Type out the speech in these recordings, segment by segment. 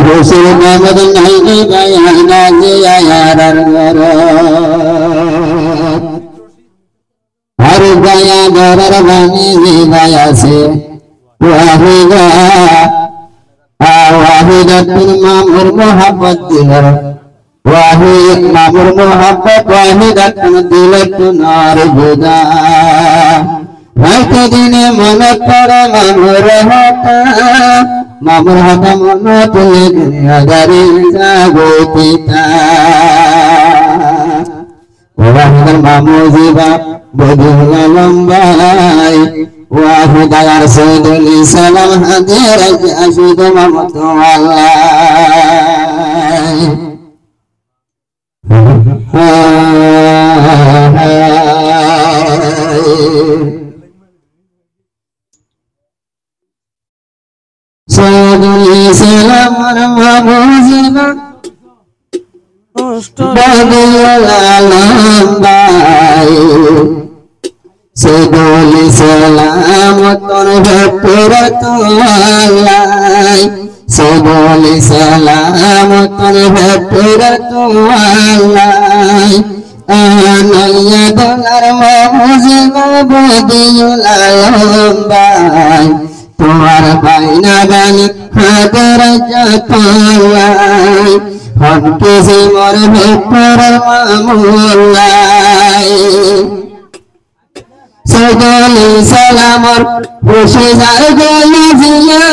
রসুল মোহাম্মদ নাই গায়না যে আয়ারার ঘর আর গায়া ঘরের বাণী যে গায়াছে ওয়াহিদা ওয়াহিদাতুল মামুর মোহাম্মদ দিলার ওয়াহিদ মামুর মোহাম্মদ ওয়াহিদাতুল দিলাতুন আর বুদা রাতে দিনে মনে পড়ে মামুর হাতা মনে তুলে আগারে জাগতিতা ওয়াহিদার মামু জিবা বদুল লম্বাই ওয়াহিদার রাসূলুল সালাম হাজির আশুদ মামুদ সাদুল সালাম মামু জিবা বদুল লম্বাই সাদুল সালাম তোর ভেতরে তোলাই সাদুল সালাম তোর ভেতরে তোলাই আনাইয়া দোলার মামুজিবা বদিউল লম্বাই তোমার বাইনা গানি হাজার জাতালাই হনকে সে মোর ভেতরে মামুলাই সাদুল সালামর বসে যায় গলি জিয়া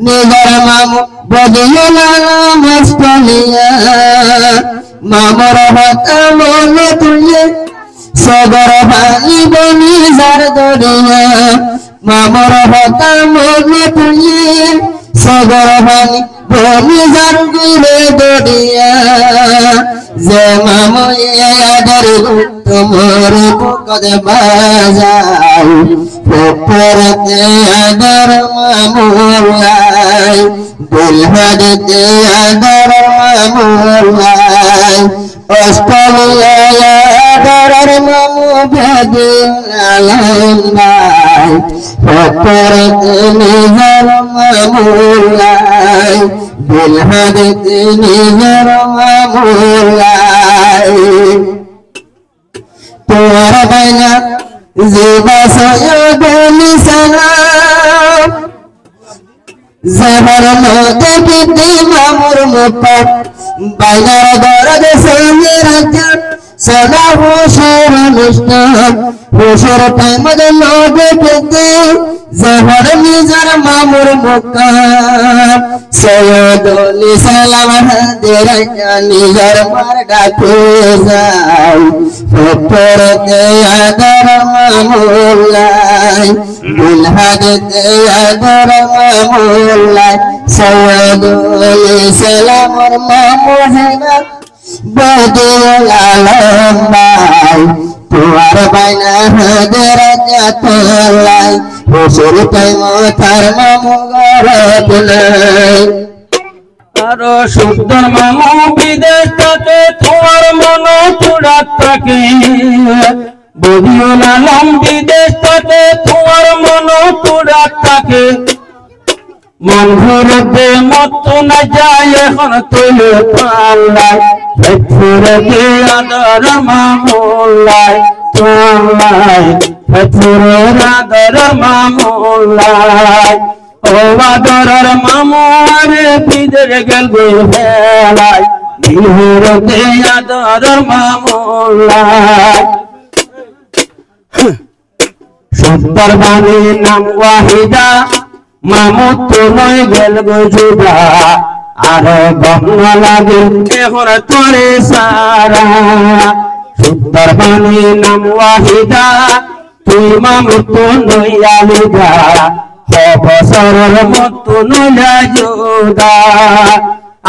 নিজের মামু বদিউল মস্তলিয়া মামর হাতা মনে তুলে সদর ভাই বনি যার দরিয়া মামর হাতা মনে তুলে সদর ভাই বনি যার গুলে দরিয়া যে মামু আদর তোমার বুকতে বাজাও পরতে আদর মামুলাই দুলহাদতে আদর মামুলাই অষ্টলিয়া আদর মামু বদিউল লম্বাই পরতে নিজর মামুলাই দুলহাদতে নিজর মামুলাই তোমার বাইনা জিবা সৈয়দুল সালাম জামার মধ্যে পিতে মামুর মুপাত বাইনার দরদ সঙ্গে রাজা সদা হুশর অনুষ্ঠান হুশর টাইমদ লোকে পিতে জামার নিজর মামুর মুকাম সৈয়দুল সালাম হাজির নিজর মার ডাকে যাও পরতে আদর মামুলাই দুলহাদতে আদর মামুলাই সৈয়দুল সালামর মামুজিবা বদিউল লম্বাই তোমার বাইনা হাজার জাতালাই হুসুর টাইম তার মামু ঘরত নাই আরো সুন্দর মামু বিদেশ থাকে তোমার মন পুরাত থাকে বদিউল আলম বিদেশ থাকে তোমার মন পুরাত থাকে মন ঘুরতে মত না যায় এখন তুলে পাল্লাই ফেরতে আদর মামুলাই তোমায় ফেরতে আদর মামুলাই ও আদরের মামু আরে বিদের গেল বেলাই ফেরতে আদর মামুলাই সত্তর বাণী নাম ওয়াহিদা মামু তোমায় গেল জুদা আরে গম লাগে এখন তোরে সারা সত্তর বাণী নাম ওয়াহিদা তুই মামু তো নইয়ালিদা বছরের মতো নইলা জুদা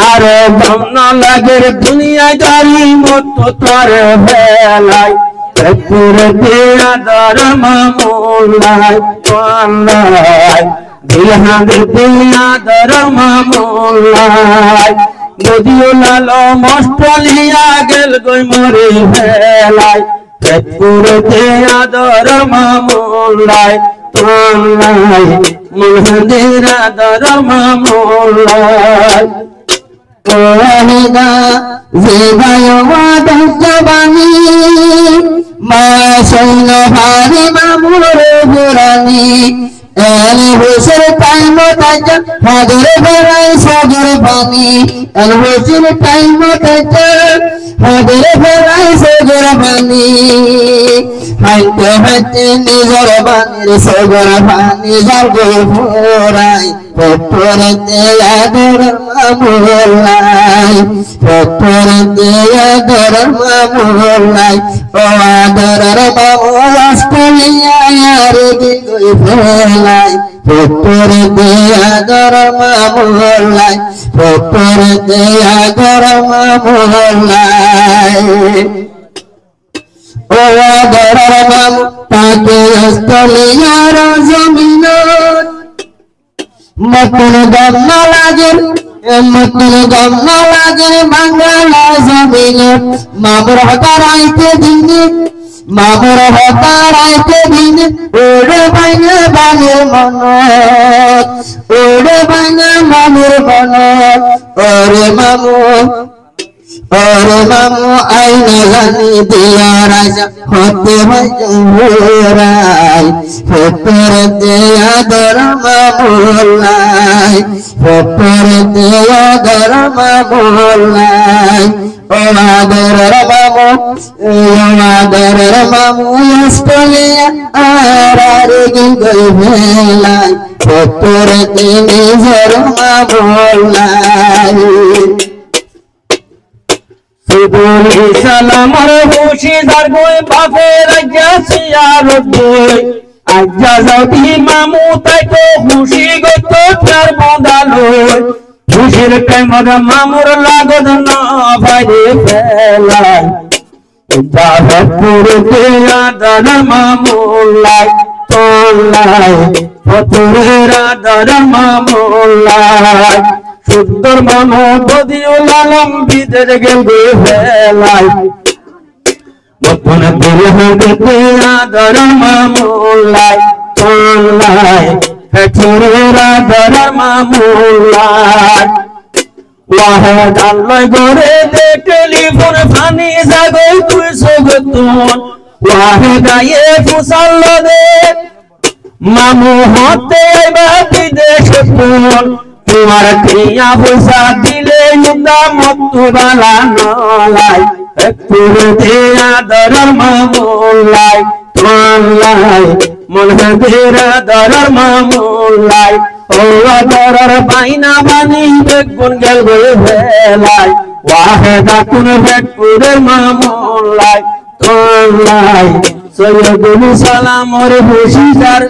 আরে গম লাগে দুনিয়া জারি মতো তোরে বেলাই ফেরতে আদর মামুলাই তোলাই দিলহাদতে আদর মামুলাই বদিউল আলম অস্ট্রেলিয়া গেল গই মরে বেলাই ফেরতে আদর মামুলাই তোলাই মনদের আদর মামুল্লাই ওয়াহিদা জিবায়ওয়াদ জবানি মা শৈল হারি মামুর পুরানি এল হুসের টাইম তাজা হাদর বেড়াই সাগর পানি এল হুসের টাইম তাজা হাদর বেড়াই সাগর পানি হাইতে হাইতে নিজর বানির সাগর পানি জলগর ফোরাই পপরতে আদর মামুল্লাই পপরতে আদর মামুল্লাই ও আদর মামু অস্ট্রেলিয়া আর বিগই ফেলাই পপরতে আদর মামুল্লাই পপরতে আদর মামুল্লাই ও আদর মামু তাকে অস্ট্রেলিয়ার জমিনত মতন গম না লাগে বাংলা জমিন মামুর হতারাইতে দিন ওরে বাইনা বানের মনত ওরে বাইনা মামুর মনত ওরে মামু আইনা জানি দিয়া রাজা হতে হয় জহুরাই ফেপর দেয়া দর মামুল্লাই ফেপর দেয়া দর মামুল্লাই ও আদর মামু অস্ট্রেলিয়া আর গই ভেলাই ফেপর দে নিজর মামুল্লাই সুদূর ইসলামর হুশিদার গই বাপের আজ্ঞাসিয়ার গই আজ্ঞা যাওতি মামু তাই তো হুশি গত তার বদালই হুশির টাইমর মামুর লাগদ না ভাইরে ফেলাই জাহপুরতে আদর মামুল্লাই তোলাই ফতুরের আদর মামুল্লাই সুন্দর মামু বদিউল আলম বিদের গেল ফেলাই মতন দিল হতে আদর মামুল্লাই তোলাই ফতুরের আদর মামুল্লাই ওয়াহেদ আল্লাহ গরে দে টেলিফোন ফানি জাগই তুই সগতুন ওয়াহেদ আয়ে ফুসাল দে মামু হতে আইবা বিদেশে তুন তোমার ক্রিয়া পয়সা দিলে মতো বালা নলাই একটুর দে আদর মামুল্লাই তোলাই মনদের আদর মামুল্লাই ও আদর বাইনা বানি বেগুন গেল গয়ে ভেলাই ওয়াহেদা কোন বেকুরের মামুল্লাই তোলাই সৈয়দুল সালামর হুশিদার